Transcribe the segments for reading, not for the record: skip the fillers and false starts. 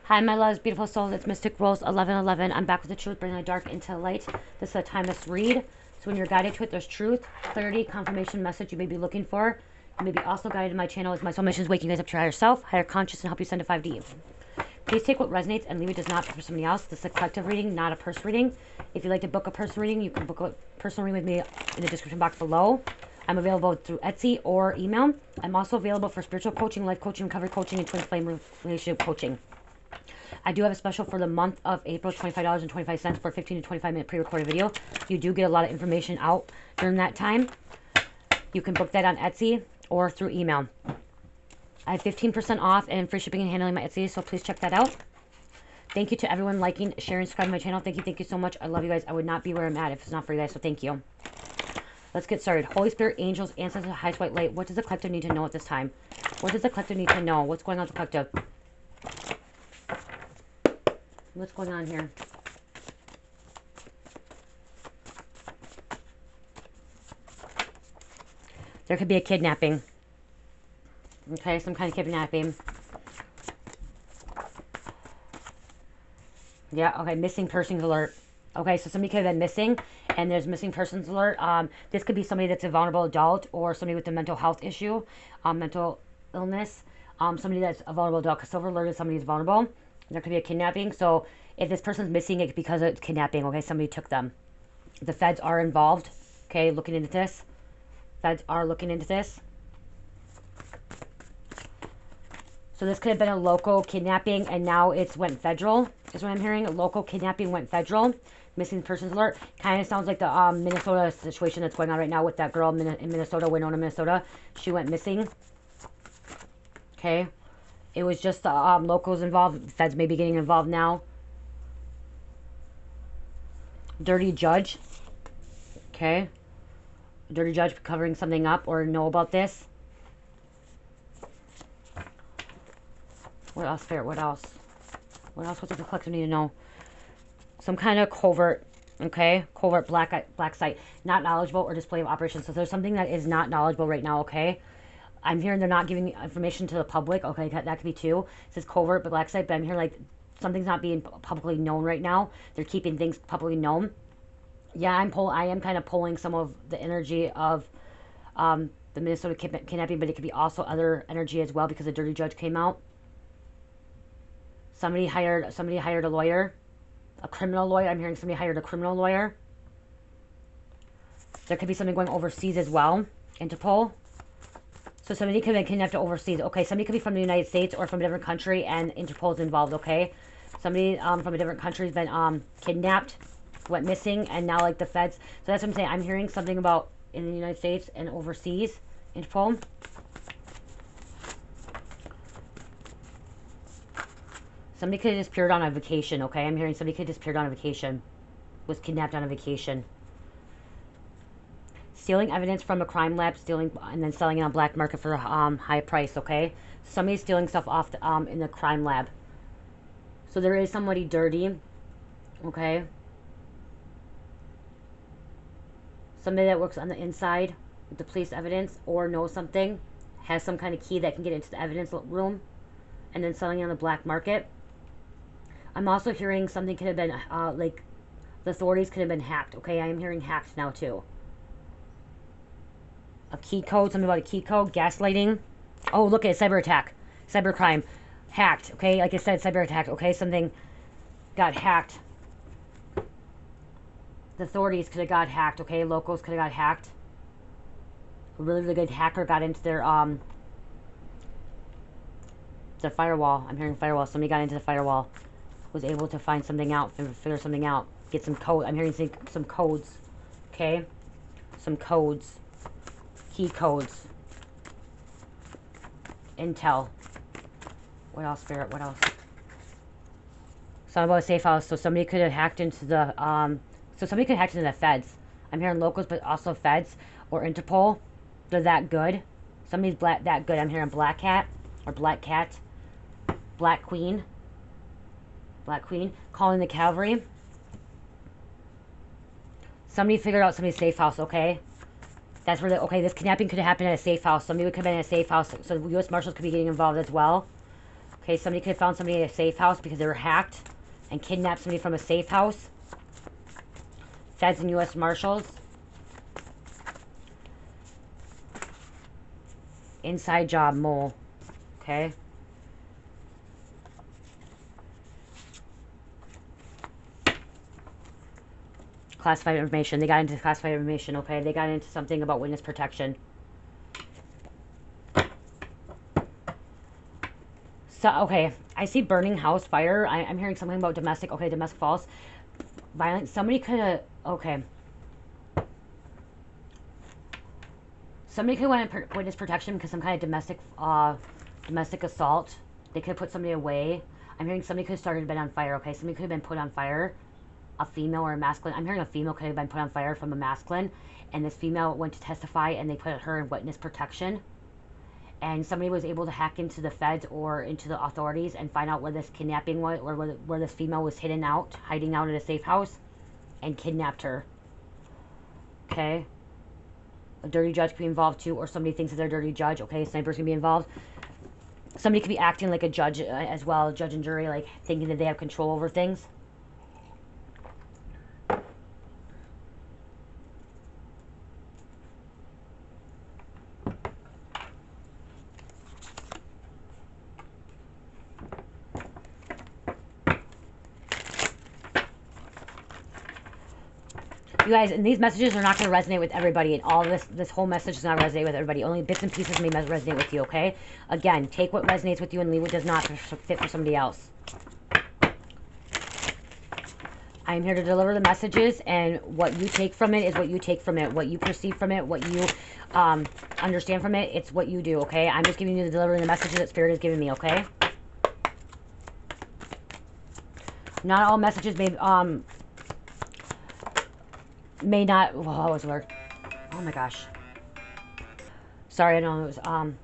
Hi, my loves, beautiful souls. It's Mystic Rose 1111. I'm back with the truth, bringing the dark into the light. This is a timeless read. So when you're guided to it, there's truth, clarity, confirmation, message you may be looking for. You may be also guided in my channel as my soul mission is waking you guys up to your higher self, higher conscious, and help you send to 5D. Please take what resonates and leave it does not for somebody else. This is a collective reading, not a person reading. If you'd like to book a person reading, you can book a personal reading with me in the description box below. I'm available through Etsy or email. I'm also available for spiritual coaching, life coaching, recovery coaching, and twin flame relationship coaching. I do have a special for the month of April, $25.25 for a 15 to 25 minute pre-recorded video. You do get a lot of information out during that time. You can book that on Etsy or through email. I have 15% off and free shipping and handling my Etsy, so please check that out. Thank you to everyone liking, sharing, subscribing to my channel. Thank you so much. I love you guys. I would not be where I'm at if it's not for you guys, so thank you. Let's get started. Holy Spirit, angels, ancestors, highest white light. What does the collective need to know at this time? What does the collective need to know? What's going on with the collective? What's going on here? There could be a kidnapping. Okay, some kind of kidnapping. Yeah, okay, missing persons alert. Okay, so somebody could have been missing, and there's missing persons alert. This could be somebody that's a vulnerable adult, or somebody with a mental health issue, mental illness. Somebody that's a vulnerable adult, because silver alert is somebody who's vulnerable. There could be a kidnapping. So if this person's missing, it's because of kidnapping. Okay, somebody took them. The feds are involved. Okay, looking into this. Feds are looking into this. So this could have been a local kidnapping, and now it's went federal, is what I'm hearing. A local kidnapping went federal. Missing persons alert. Kind of sounds like the Minnesota situation that's going on right now with that girl in Minnesota, Winona, Minnesota. She went missing. Okay. It was just the locals involved. Feds may be getting involved now. Dirty judge. Okay. Dirty judge covering something up or know about this. What else, Spirit? What else? What else? What does the collective need to know? Some kind of covert. Okay. Covert black site. Not knowledgeable or display of operations. So there's something that is not knowledgeable right now. Okay. I'm hearing they're not giving information to the public. Okay, that could be too. It says covert but black site, but I'm hearing like something's not being publicly known right now. They're keeping things publicly known. Yeah, I am kind of pulling some of the energy of the Minnesota kidnapping, but it could be also other energy as well because the dirty judge came out. Somebody hired a lawyer, a criminal lawyer. I'm hearing somebody hired a criminal lawyer. There could be something going overseas as well. Interpol. So somebody could be kidnapped overseas. Okay, somebody could be from the United States or from a different country, and Interpol's involved. Okay, somebody from a different country has been kidnapped, went missing, and now like the feds. So that's what I'm saying. I'm hearing something about in the United States and overseas. Interpol. Somebody could have disappeared on a vacation. Okay, I'm hearing somebody could have disappeared on a vacation, was kidnapped on a vacation. Stealing evidence from a crime lab, stealing and then selling it on black market for a high price. Okay, somebody's stealing stuff off the, in the crime lab. So there is somebody dirty. Okay, somebody that works on the inside with the police evidence or knows something, has some kind of key that can get into the evidence room, and then selling it on the black market. I'm also hearing something could have been like the authorities could have been hacked. Okay, I am hearing hacked now too. A key code, something about a key code, gaslighting. Oh, look at cyber attack, cyber crime, hacked. Okay, like I said, cyber attack. Okay, something got hacked. The authorities could have got hacked. Okay, locals could have got hacked. A really good hacker got into their firewall. I'm hearing firewall. Somebody got into the firewall, was able to find something out, figure something out, get some code. I'm hearing some codes. Okay, some codes. Key codes. Intel. What else, Spirit? What else? Something about a safe house. So somebody could have hacked into the feds. I'm hearing locals, but also feds or Interpol. They're that good. Somebody's that good. I'm hearing black cat or black cat. Black queen. Black queen. Calling the cavalry. Somebody figured out somebody's safe house, okay? That's where okay, this kidnapping could have happened at a safe house. Somebody could have been in a safe house. So the U.S. Marshals could be getting involved as well. Okay, somebody could have found somebody in a safe house because they were hacked and kidnapped somebody from a safe house. Feds and U.S. Marshals. Inside job, mole. Okay. Classified information. They got into classified information, okay? They got into something about witness protection. So, okay, I see burning house, fire. I'm hearing something about domestic. Okay, domestic false. Violence. Somebody could have, okay. Somebody could have went witness protection because some kind of domestic assault. They could have put somebody away. I'm hearing somebody could have started been on fire, okay? Somebody could have been put on fire. A female or a masculine. I'm hearing a female could have been put on fire from a masculine. And this female went to testify and they put her in witness protection. And somebody was able to hack into the feds or into the authorities and find out where this kidnapping was, or where this female was hiding out in a safe house, and kidnapped her. Okay. A dirty judge could be involved too, or somebody thinks that they're a dirty judge. Okay, sniper's gonna be involved. Somebody could be acting like a judge as well, judge and jury, like thinking that they have control over things. You guys, and these messages are not going to resonate with everybody, and all this whole message is not resonate with everybody. Only bits and pieces may resonate with you, okay? Again, take what resonates with you and leave what does not fit for somebody else. I'm here to deliver the messages, and what you take from it is what you take from it. What you perceive from it, what you understand from it, it's what you do, okay? I'm just giving you the delivering the messages that Spirit is giving me, okay? Not all messages may not, well, what was the word? Oh my gosh. Sorry, I know it was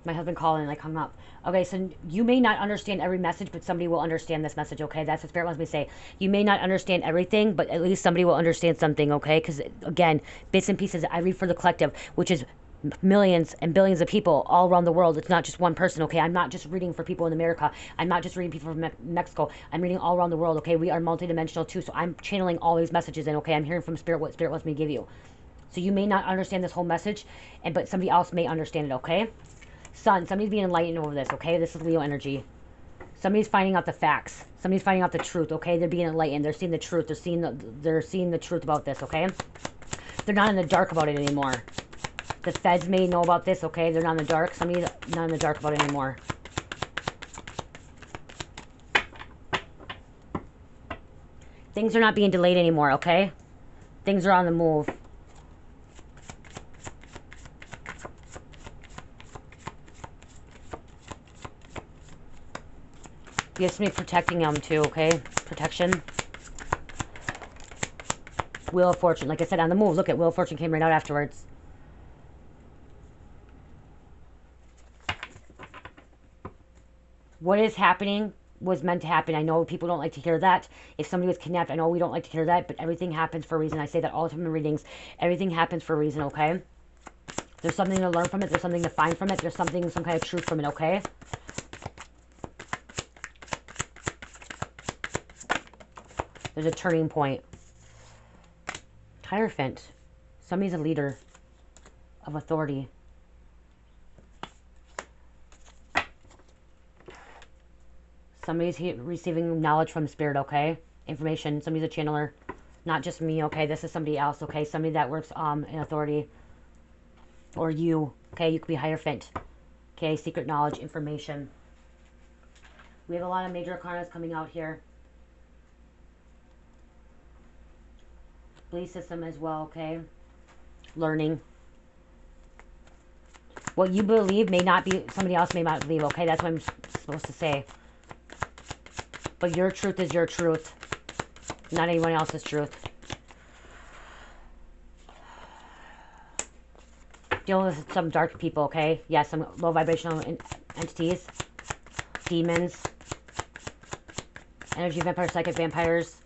my husband calling and I hung up. Okay, so you may not understand every message, but somebody will understand this message, okay? That's what Spirit wants me to say. You may not understand everything, but at least somebody will understand something, okay? Because, again, bits and pieces, I read for the collective, which is millions and billions of people all around the world. It's not just one person, okay? I'm not just reading for people in America. I'm not just reading people from Mexico. I'm reading all around the world, okay? We are multidimensional too, so I'm channeling all these messages in, okay? I'm hearing from Spirit what Spirit wants me to give you. So you may not understand this whole message, but somebody else may understand it, okay? Sun, somebody's being enlightened over this, okay? This is Leo energy. Somebody's finding out the facts. Somebody's finding out the truth, okay? They're being enlightened. They're seeing the truth. They're seeing the truth about this, okay? They're not in the dark about it anymore. The feds may know about this, okay? They're not in the dark. Somebody's not in the dark about it anymore. Things are not being delayed anymore, okay? Things are on the move. You have somebody protecting them too, okay? Protection. Wheel of Fortune. Like I said, on the move. Look at Wheel of Fortune came right out afterwards. What is happening was meant to happen. I know people don't like to hear that. If somebody was kidnapped, I know we don't like to hear that, but everything happens for a reason. I say that all the time in readings. Everything happens for a reason, okay? There's something to learn from it. There's something to find from it. There's some kind of truth from it, okay? There's a turning point. Hierophant. Somebody's a leader of authority. Somebody's receiving knowledge from Spirit, okay? Information. Somebody's a channeler. Not just me, okay? This is somebody else, okay? Somebody that works in authority. Or you, okay? You could be Hierophant. Okay? Secret knowledge, information. We have a lot of major arcanas coming out here. Belief system as well, okay? Learning. What you believe may not be, somebody else may not believe, okay? That's what I'm supposed to say. But your truth is your truth. Not anyone else's truth. Dealing with some dark people, okay? Yes, some low vibrational entities. Demons. Energy vampires, psychic vampires.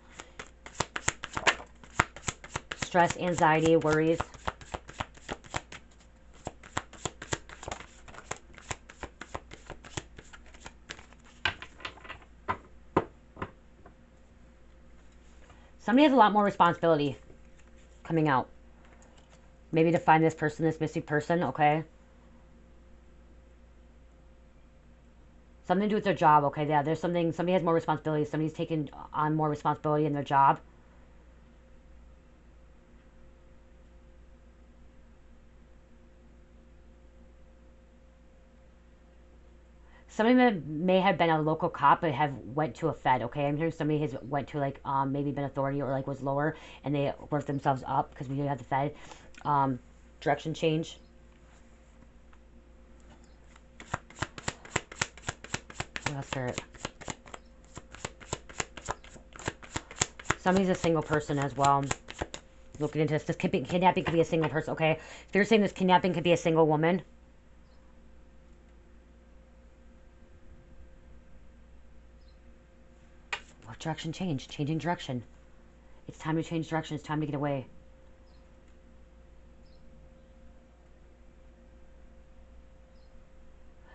Stress, anxiety, worries. Somebody has a lot more responsibility coming out. Maybe to find this person, this missing person, okay? Something to do with their job, okay? Yeah, there's something, somebody has more responsibility. Somebody's taken on more responsibility in their job. Somebody may have been a local cop, but have went to a Fed, okay? I'm hearing somebody has went to, like, maybe been authority or, like, was lower, and they worked themselves up, because we do have the Fed. Direction change. What else, Spirit? Somebody's a single person as well. Looking into this. This kidnapping could be a single person, okay? If they're saying this kidnapping could be a single woman. What direction change? Changing direction. It's time to change direction. It's time to get away.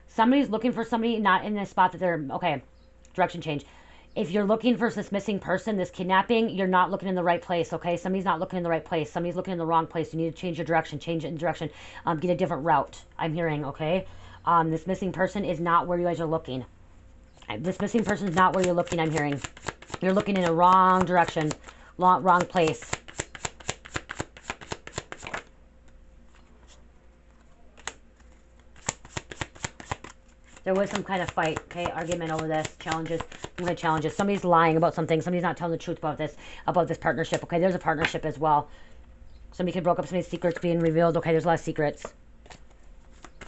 Somebody's looking for somebody not in the spot that they're... Okay, direction change. If you're looking for this missing person, this kidnapping, you're not looking in the right place, okay? Somebody's not looking in the right place. Somebody's looking in the wrong place. You need to change your direction. Change it in direction. Get a different route, I'm hearing, okay? This missing person is not where you guys are looking. This missing person is not where you're looking, I'm hearing. You're looking in a wrong direction. Wrong place. There was some kind of fight, okay, argument over this, challenges. I'm going to challenge it. Somebody's lying about something. Somebody's not telling the truth about this partnership, okay? There's a partnership as well. Somebody could broke up somebody's secrets being revealed, okay? There's a lot of secrets.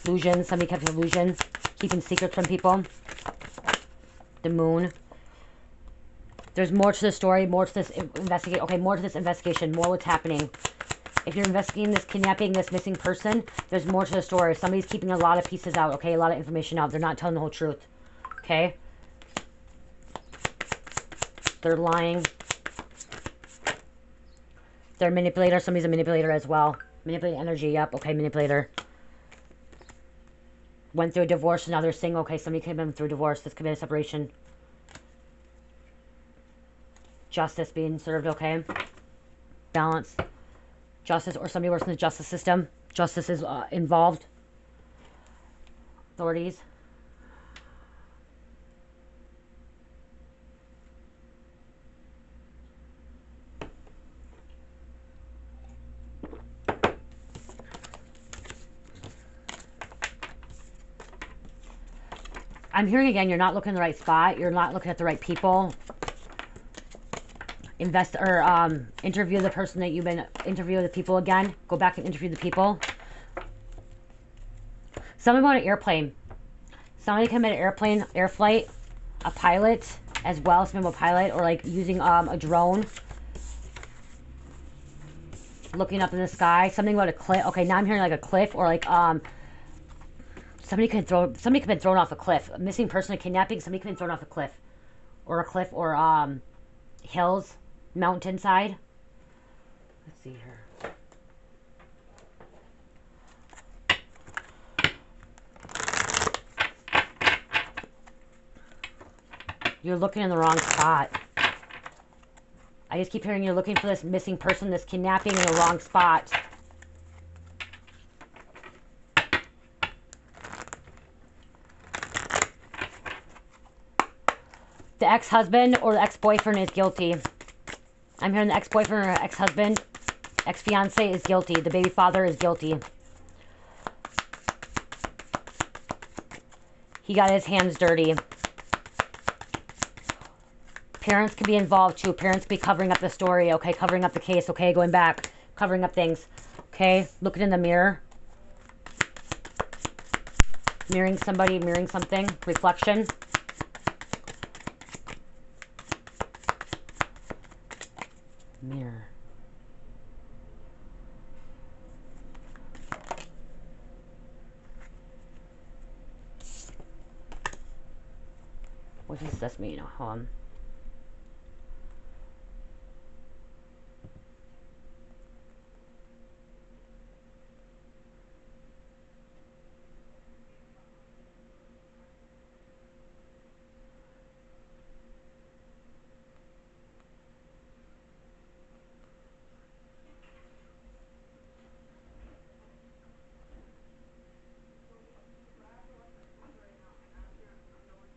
Illusions. Somebody kept an illusion, keeping secrets from people. The moon. There's more to the story, more to this investigation. Okay, more to this investigation, more what's happening. If you're investigating this kidnapping, this missing person, there's more to the story. Somebody's keeping a lot of pieces out, okay? A lot of information out. They're not telling the whole truth, okay? They're lying. They're a manipulator. Somebody's a manipulator as well. Manipulating energy, yep, okay, manipulator. Went through a divorce, now they're single. Okay, somebody could have been through a divorce. This could be a separation. Justice being served, okay? Balance. Justice, or somebody works in the justice system. Justice is involved. Authorities. I'm hearing again, you're not looking in the right spot. You're not looking at the right people. Invest or interview the person that you've been interviewing the people again. Go back and interview the people. Somebody on an airplane. Somebody come in an airplane, air flight, a pilot as well. Somebody a pilot or like using a drone. Looking up in the sky. Something about a cliff. Okay, now I'm hearing like a cliff or like somebody could have been thrown off a cliff. A missing person, a kidnapping. Somebody could have been thrown off a cliff or hills, mountainside. Let's see here. You're looking in the wrong spot. I just keep hearing you're looking for this missing person, this kidnapping in the wrong spot. The ex-husband or the ex-boyfriend is guilty. I'm hearing the ex-boyfriend or ex-husband, ex-fiance is guilty. The baby father is guilty. He got his hands dirty. Parents can be involved too. Parents be covering up the story, okay? Covering up the case, okay? Going back, covering up things, okay? Looking in the mirror. Mirroring somebody, mirroring something. Reflection. Mirror. What does this mean? Hold on.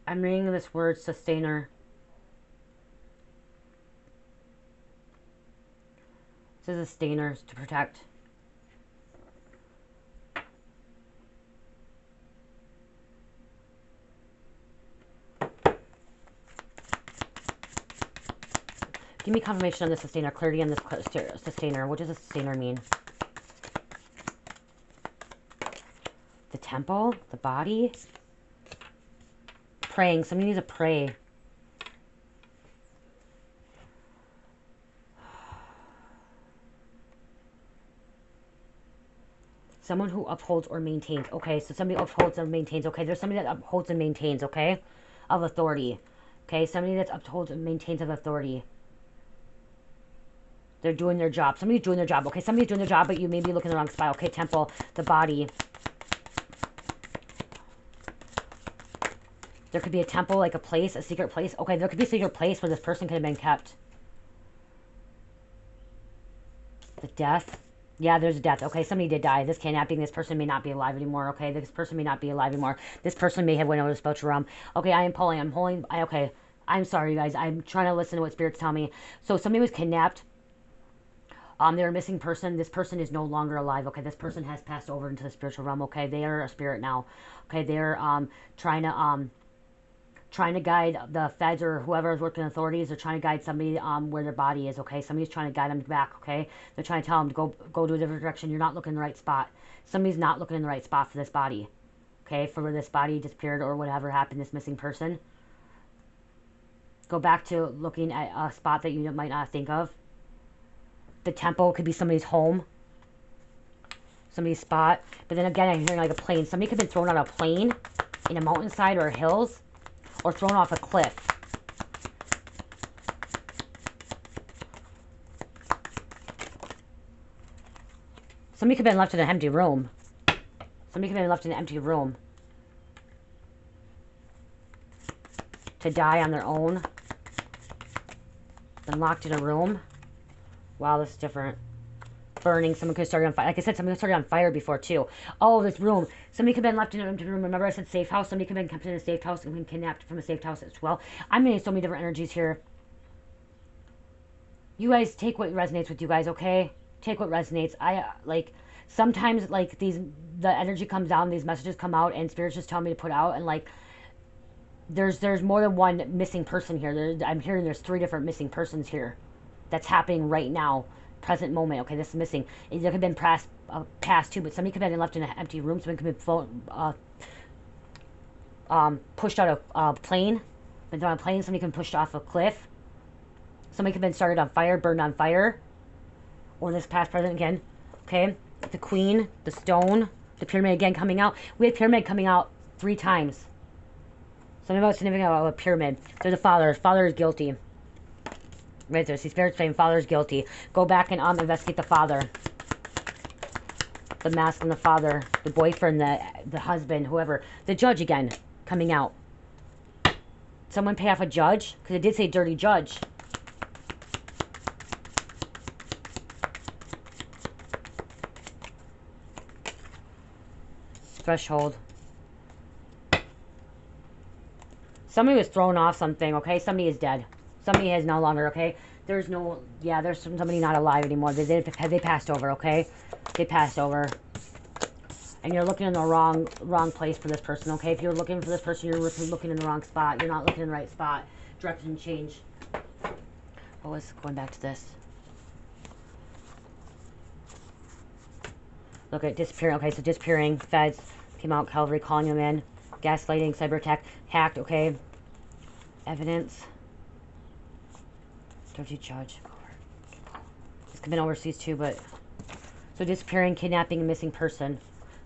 I'm reading this word sustainer. This is sustainers to protect. Give me confirmation on the sustainer, clarity on this sustainer. What does a sustainer mean? The temple, the body. Praying. Somebody needs to pray. Someone who upholds or maintains. Okay, so somebody upholds and maintains. Okay, there's somebody that upholds and maintains, okay, of authority. Okay, somebody that upholds and maintains of authority. They're doing their job. Somebody's doing their job. Okay, somebody's doing their job, but you may be looking in the wrong spot. Okay, temple, the body. There could be a temple, like a place, a secret place. Okay, there could be a secret place where this person could have been kept. The death. Yeah, there's a death. Okay, somebody did die. This kidnapping, this person may not be alive anymore. Okay, this person may not be alive anymore. This person may have went over to the spiritual realm. Okay, I am pulling. I'm pulling. Okay, I'm sorry, you guys. I'm trying to listen to what spirits tell me. So somebody was kidnapped. They're a missing person. This person is no longer alive. Okay, this person has passed over into the spiritual realm. Okay, they are a spirit now. Okay, they're trying to guide the feds or whoever is working authorities. They're trying to guide somebody where their body is. Okay, somebody's trying to guide them back. Okay, they're trying to tell them to go to a different direction. You're not looking in the right spot. Somebody's not looking in the right spot for this body. Okay, for where this body disappeared or whatever happened. This missing person. Go back to looking at a spot that you might not think of. The temple could be somebody's home, somebody's spot. But then again, I'm hearing like a plane. Somebody could have been thrown on a plane in a mountainside or hills, or thrown off a cliff. Somebody could have been left in an empty room. Somebody could have been left in an empty room to die on their own. Been locked in a room. Wow, this is different. Burning. Someone could have started on fire. Like I said, someone started on fire before, too. Oh, this room. Somebody could have been left in an empty room. Remember I said safe house? Somebody could have been kept in a safe house and been kidnapped from a safe house as well. I'm getting so many different energies here. You guys take what resonates with you guys, okay? Take what resonates. Sometimes, like, the energy comes down, these messages come out, and spirits just tell me to put out, and, like, there's more than one missing person here. I'm hearing there's 3 different missing persons here. That's happening right now, present moment. Okay, this is missing. It could have been past too, but somebody could have been left in an empty room. Somebody could have been pushed out of a plane. Been thrown on a plane. Somebody could have been pushed off a cliff. Somebody could have been started on fire, burned on fire. Or this past present again. Okay, the queen, the stone, the pyramid again coming out. We had pyramid coming out 3 times. Something about significant about a pyramid. There's a father. Father is guilty. Right there, see spirits saying father's guilty. Go back and investigate the father. The mask on the father, the boyfriend, the husband, whoever. The judge again, coming out. Someone pay off a judge? Because it did say dirty judge. Threshold. Somebody was thrown off something, okay? Somebody is dead. Somebody is no longer, okay? There's no, yeah, there's somebody not alive anymore. They passed over, okay? They passed over. And you're looking in the wrong place for this person, okay? If you're looking for this person, you're looking in the wrong spot. You're not looking in the right spot. Direction change. Oh, let's going back to this. Look at disappearing. Okay, so disappearing. Feds came out. Calvary calling them in. Gaslighting. Cyber attack. Hacked, okay? Evidence. Dirty judge. This could have been overseas too, but so disappearing, kidnapping, and missing person.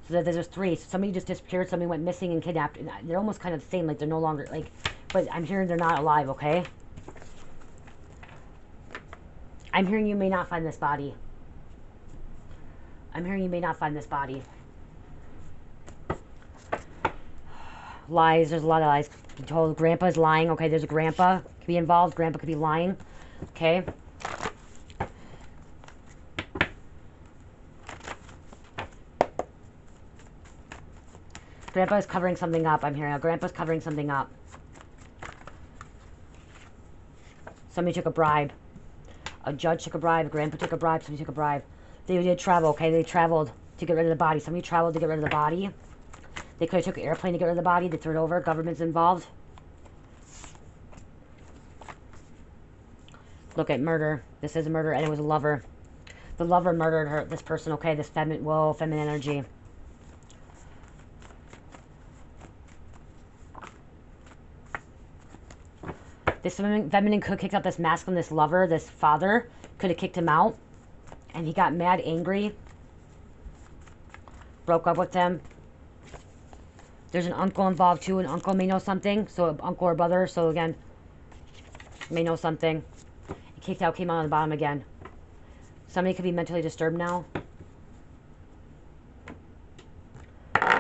So that there's 3. So somebody just disappeared, somebody went missing and kidnapped. And they're almost kind of the same, like they're no longer like. But I'm hearing they're not alive. Okay. I'm hearing you may not find this body. I'm hearing you may not find this body. Lies. There's a lot of lies. Be told grandpa's lying. Okay, there's a grandpa could be involved. Grandpa could be lying. Okay. Grandpa is covering something up. I'm hearing. Grandpa's covering something up. Somebody took a bribe. A judge took a bribe. A grandpa took a bribe. Somebody took a bribe. They did travel, okay? They traveled to get rid of the body. Somebody traveled to get rid of the body. They could have took an airplane to get rid of the body. They threw it over. Government's involved. Look at murder. This is a murder, and it was a lover. The lover murdered her. This person, okay? This feminine, whoa, feminine energy. This feminine could have kicked out this masculine, this lover, this father. Could have kicked him out. And he got mad, angry. Broke up with them. There's an uncle involved too. An uncle may know something. So an uncle or brother. So again, may know something. He kicked out, came out on the bottom again. Somebody could be mentally disturbed now.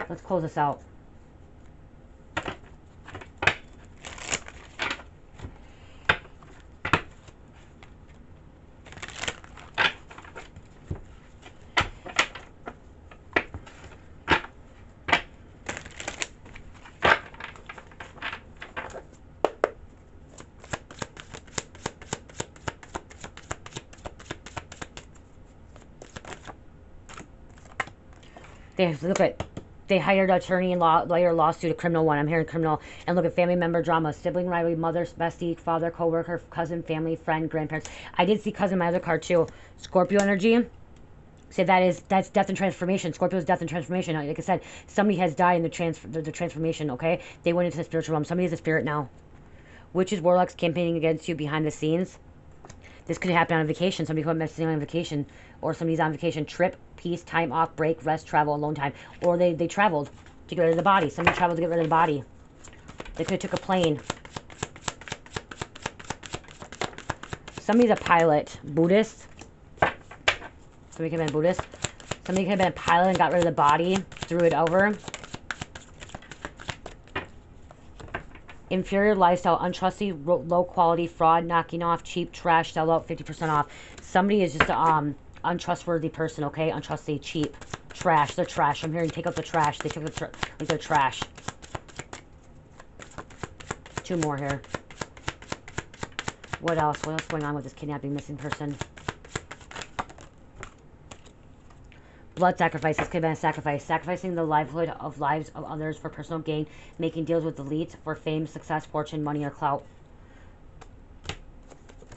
Let's close this out. They hired an attorney and lawyer lawsuit, a criminal one. I'm hearing criminal. And look at family member drama, sibling rivalry, mother, bestie, father, co-worker, cousin, family, friend, grandparents. I did see cousin in my other card too. Scorpio energy. So that's death and transformation. Scorpio's death and transformation. Like I said, somebody has died in the transformation. Okay, they went into the spiritual realm. Somebody is a spirit now. Witches, warlocks campaigning against you behind the scenes. This could happen on a vacation. Somebody could be messaging on vacation, or somebody's on vacation. Trip, peace, time off, break, rest, travel, alone time, or they traveled to get rid of the body. Somebody traveled to get rid of the body. They could have took a plane. Somebody's a pilot, Buddhist. Somebody could have been Buddhist. Somebody could have been a pilot and got rid of the body, threw it over. Inferior lifestyle, untrusty, low quality, fraud, knocking off, cheap, trash, sell out, 50% off. Somebody is just an untrustworthy person, okay? Untrustworthy, cheap, trash. They're trash. I'm hearing take out the trash. They took the like they're trash. Two more here. What else? What else is going on with this kidnapping, missing person? Blood sacrifice. This could have been a sacrifice. Sacrificing the livelihood of lives of others for personal gain. Making deals with elites for fame, success, fortune, money, or clout.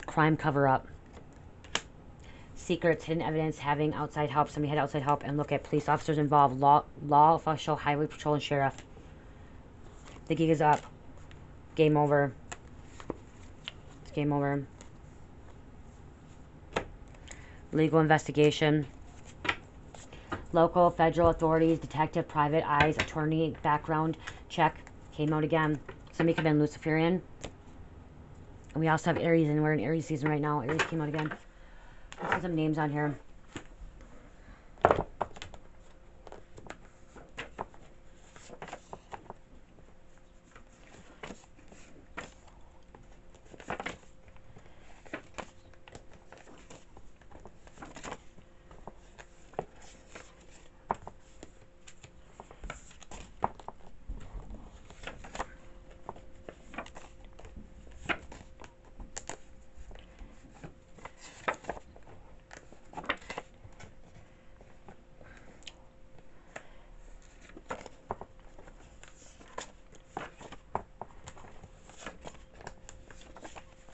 Crime cover-up. Secrets, hidden evidence, having outside help. Somebody had outside help. And look at police officers involved. Law official, highway patrol, and sheriff. The gig is up. Game over. It's game over. Legal investigation. Local, federal authorities, detective, private eyes, attorney, background check. Came out again. Somebody could have been Luciferian. And we also have Aries, and we're in Aries season right now. Aries came out again. Let's put some names on here.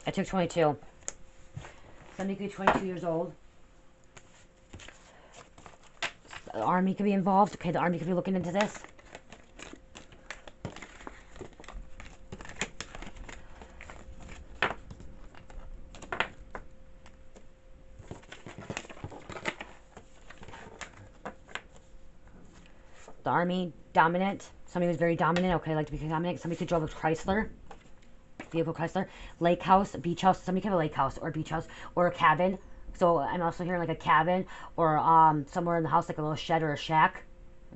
I took 22. Somebody could be 22 years old. The army could be involved. Okay, the army could be looking into this. The army, dominant. Somebody was very dominant. Okay, I like to be dominant. Somebody could drive a Chrysler. Vehicle Chrysler. Lake house, beach house. Somebody could have a lake house or beach house or a cabin. So I'm also hearing like a cabin or somewhere in the house, like a little shed or a shack.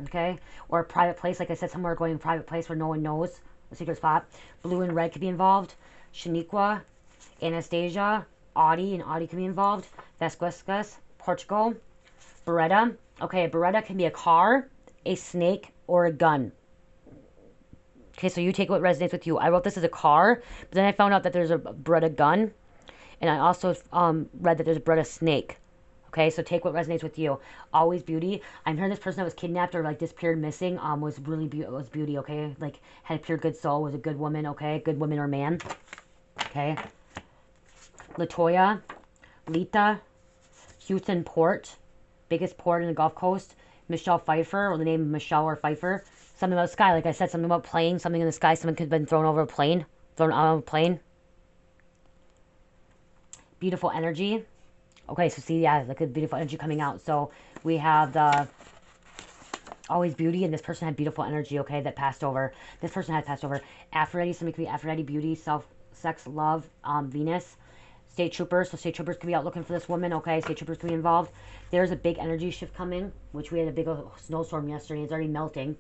Okay, or a private place. Like I said, somewhere going private place where no one knows. A secret spot. Blue and red could be involved. Shaniqua, Anastasia, Audi, and Audi could be involved. Vesquiscus, Portugal. Beretta. Okay, a Beretta can be a car, a snake, or a gun. Okay, so you take what resonates with you. I wrote this as a car, but then I found out that there's a Beretta gun. And I also read that there's blood of snake. Okay, so take what resonates with you. Always beauty. I'm hearing this person that was kidnapped or like disappeared, missing, was really was beauty. Okay, like had a pure good soul, was a good woman. Okay, good woman or man. Okay. Latoya, Lita, Houston Port, biggest port in the Gulf Coast. Michelle Pfeiffer, or the name Michelle or Pfeiffer. Something about the sky, like I said, something about plane, something in the sky. Someone could have been thrown over a plane, thrown out of a plane. Beautiful energy. Okay, so see, yeah, like a beautiful energy coming out. So we have the always beauty, and this person had beautiful energy, okay, that passed over. This person had passed over. Aphrodite, somebody could be Aphrodite, beauty, self, sex, love, Venus. State troopers, so state troopers could be out looking for this woman, okay? State troopers could be involved. There's a big energy shift coming, which we had a big snowstorm yesterday. It's already melting.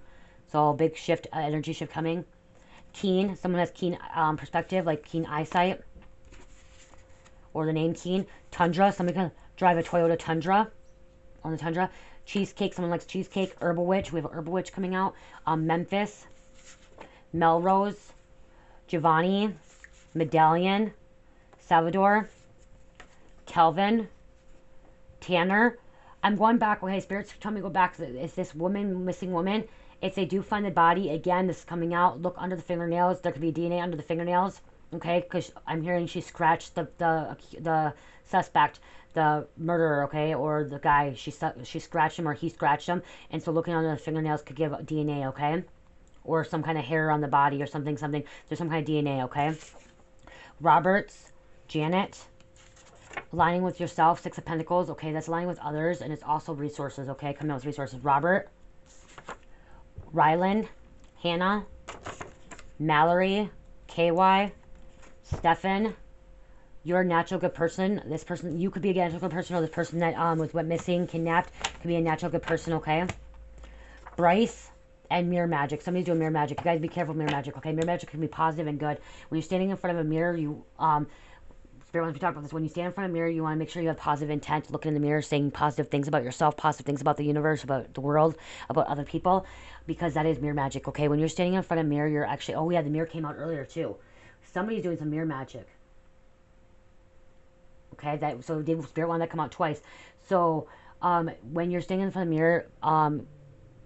So big shift, energy shift coming. Keen, someone has keen perspective, like keen eyesight. Or the name Keen. Tundra, somebody can drive a Toyota Tundra on the Tundra. Cheesecake, someone likes cheesecake. Herbal Witch, we have an Herbal Witch coming out. Memphis, Melrose, Giovanni, Medallion, Salvador, Kelvin, Tanner. I'm going back. Okay, spirits tell me to go back. It's this woman, missing woman. If they do find the body, again, this is coming out. Look under the fingernails. There could be DNA under the fingernails. Okay, because I'm hearing she scratched the suspect, the murderer, okay, or the guy. She scratched him or he scratched him. And so looking under the fingernails could give DNA, okay? Or some kind of hair on the body or something. There's some kind of DNA, okay? Roberts, Janet, aligning with yourself, Six of Pentacles, okay, that's aligning with others, and it's also resources, okay, coming out with resources. Robert, Ryland, Hannah, Mallory, KY, Stefan, you're a natural good person. This person, you could be a natural good person, or this person that was went missing, kidnapped, could be a natural good person, okay? Bryce, and mirror magic. Somebody's doing mirror magic. You guys be careful with mirror magic, okay? Mirror magic can be positive and good. When you're standing in front of a mirror, you, Spirit wants me to talk about this. When you stand in front of a mirror, you want to make sure you have positive intent, looking in the mirror, saying positive things about yourself, positive things about the universe, about the world, about other people, because that is mirror magic, okay? When you're standing in front of a mirror, you're actually, oh yeah, the mirror came out earlier too. Somebody's doing some mirror magic. Okay, so Spirit wanted that come out twice. So, when you're standing in front of the mirror,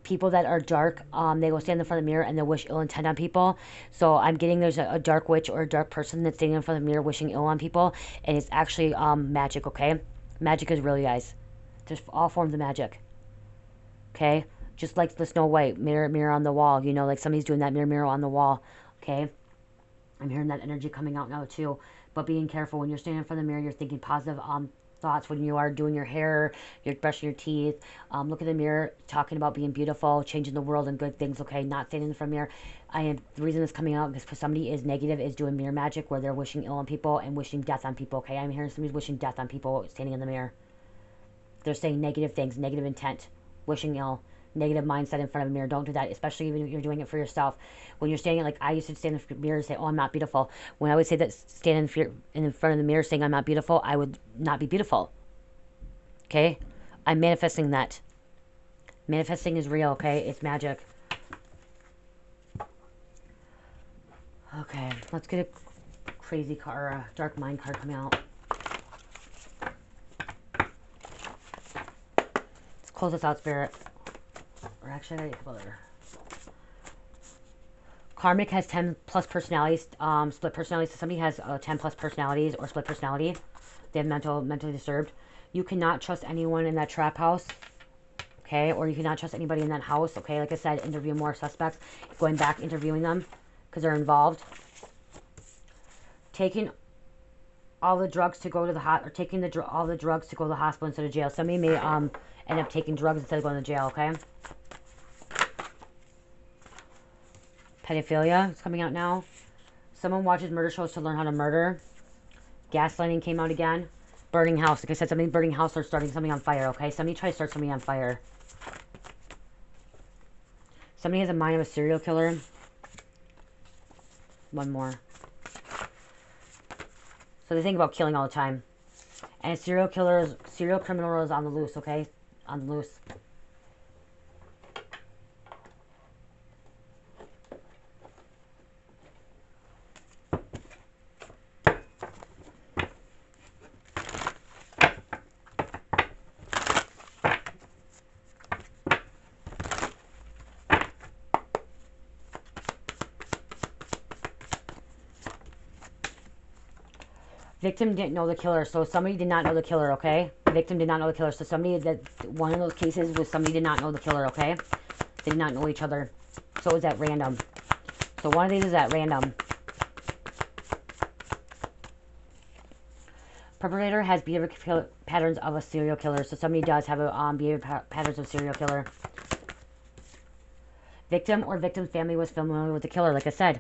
people that are dark, they go stand in front of the mirror and they wish ill intent on people. So I'm getting there's a dark witch or a dark person that's standing in front of the mirror wishing ill on people, and it's actually magic, okay? Magic is real, you guys. There's all forms of magic. Okay? Just like the Snow White, mirror on the wall, you know, like somebody's doing that mirror on the wall, okay? I'm hearing that energy coming out now too. But being careful when you're standing in front of the mirror, you're thinking positive thoughts. When you are doing your hair, you're brushing your teeth, look in the mirror, talking about being beautiful, changing the world and good things, okay? Not standing in front of the mirror. The reason it's coming out is because somebody is negative, is doing mirror magic where they're wishing ill on people and wishing death on people, okay? I'm hearing somebody's wishing death on people standing in the mirror. They're saying negative things, negative intent, wishing ill, negative mindset in front of a mirror. Don't do that, especially even if you're doing it for yourself. When you're standing, like I used to stand in the mirror and say, oh, I'm not beautiful. When I would say that, stand in front of the mirror saying I'm not beautiful, I would not be beautiful. Okay? I'm manifesting that. Manifesting is real, okay? It's magic. Okay, let's get a crazy card, a dark mind card coming out. Let's close this out, Spirit. Or actually, I gotta get other. Karmic has 10 plus personalities, split personalities. So somebody has 10 plus personalities or split personality. They have mentally disturbed. You cannot trust anyone in that trap house. Okay, or you cannot trust anybody in that house. Okay, like I said, interview more suspects. Going back, interviewing them because they're involved. Taking all the drugs to go to the or taking all the drugs to go to the hospital instead of jail. Somebody may end up taking drugs instead of going to jail. Okay. Pedophilia is coming out now. Someone watches murder shows to learn how to murder. Gaslighting came out again. Burning house. Like I said, somebody burning house or starting something on fire, okay? Somebody try to start something on fire. Somebody has a mind of a serial killer. One more. So they think about killing all the time. And a serial criminal is on the loose, okay? On the loose. Victim didn't know the killer, so somebody did not know the killer, okay? Victim did not know the killer, so somebody, that one of those cases was somebody did not know the killer, okay? They did not know each other, so it was at random. So one of these is at random. Perpetrator has behavior patterns of a serial killer, so somebody does have a behavior patterns of serial killer. Victim or victim's family was familiar with the killer, like I said.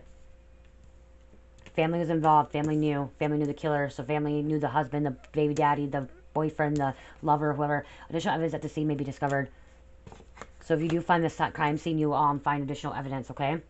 Family was involved. Family knew the killer, so family knew the husband, the baby daddy, the boyfriend, the lover, whoever. Additional evidence at the scene may be discovered. So if you do find this crime scene, you find additional evidence, okay?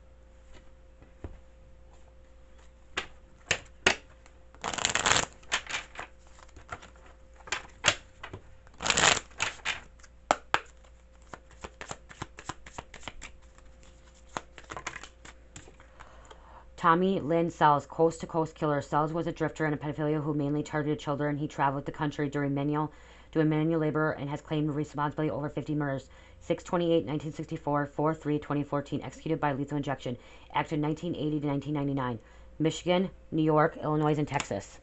Tommy Lynn Sells, Coast to Coast Killer. Sells was a drifter and a pedophilia who mainly targeted children. He traveled the country doing manual labor and has claimed responsibility over 50 murders. 6/28/1964, 4/3/2014, executed by lethal injection. Active 1980 to 1999. Michigan, New York, Illinois, and Texas.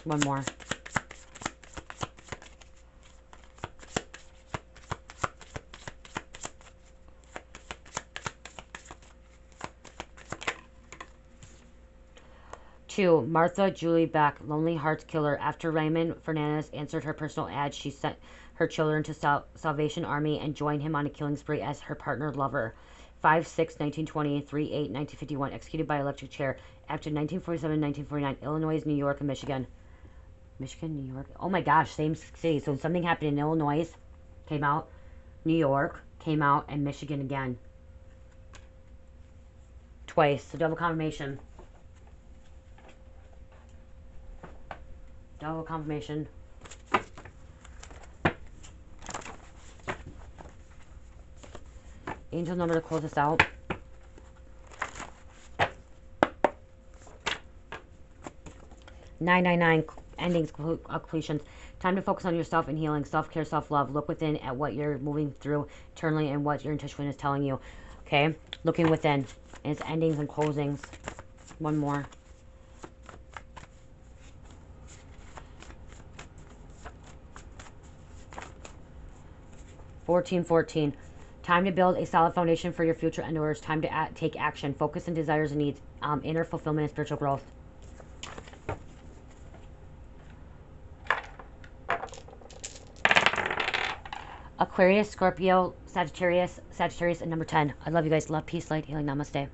One more. Two, Martha Julie Beck, Lonely Hearts Killer. After Raymond Fernandez answered her personal ad, she sent her children to Salvation Army and joined him on a killing spree as her partner lover. 5/6/1920, 3/8/1951, executed by electric chair. Active 1947-1949, Illinois, New York, and Michigan. Michigan, New York. Oh my gosh, same city. So something happened in Illinois, came out. New York came out, and Michigan again. Twice. So double confirmation. Double confirmation. Angel number to close this out. (999) endings, completions. Time to focus on yourself and healing, self-care, self-love. Look within at what you're moving through internally and what your intuition is telling you. Okay? Looking within. And it's endings and closings. One more. (1414) Time to build a solid foundation for your future endeavors. Time to take action. Focus on desires and needs. Inner fulfillment and spiritual growth. Aquarius, Scorpio, Sagittarius, and number 10. I love you guys. Love, peace, light, healing. Namaste.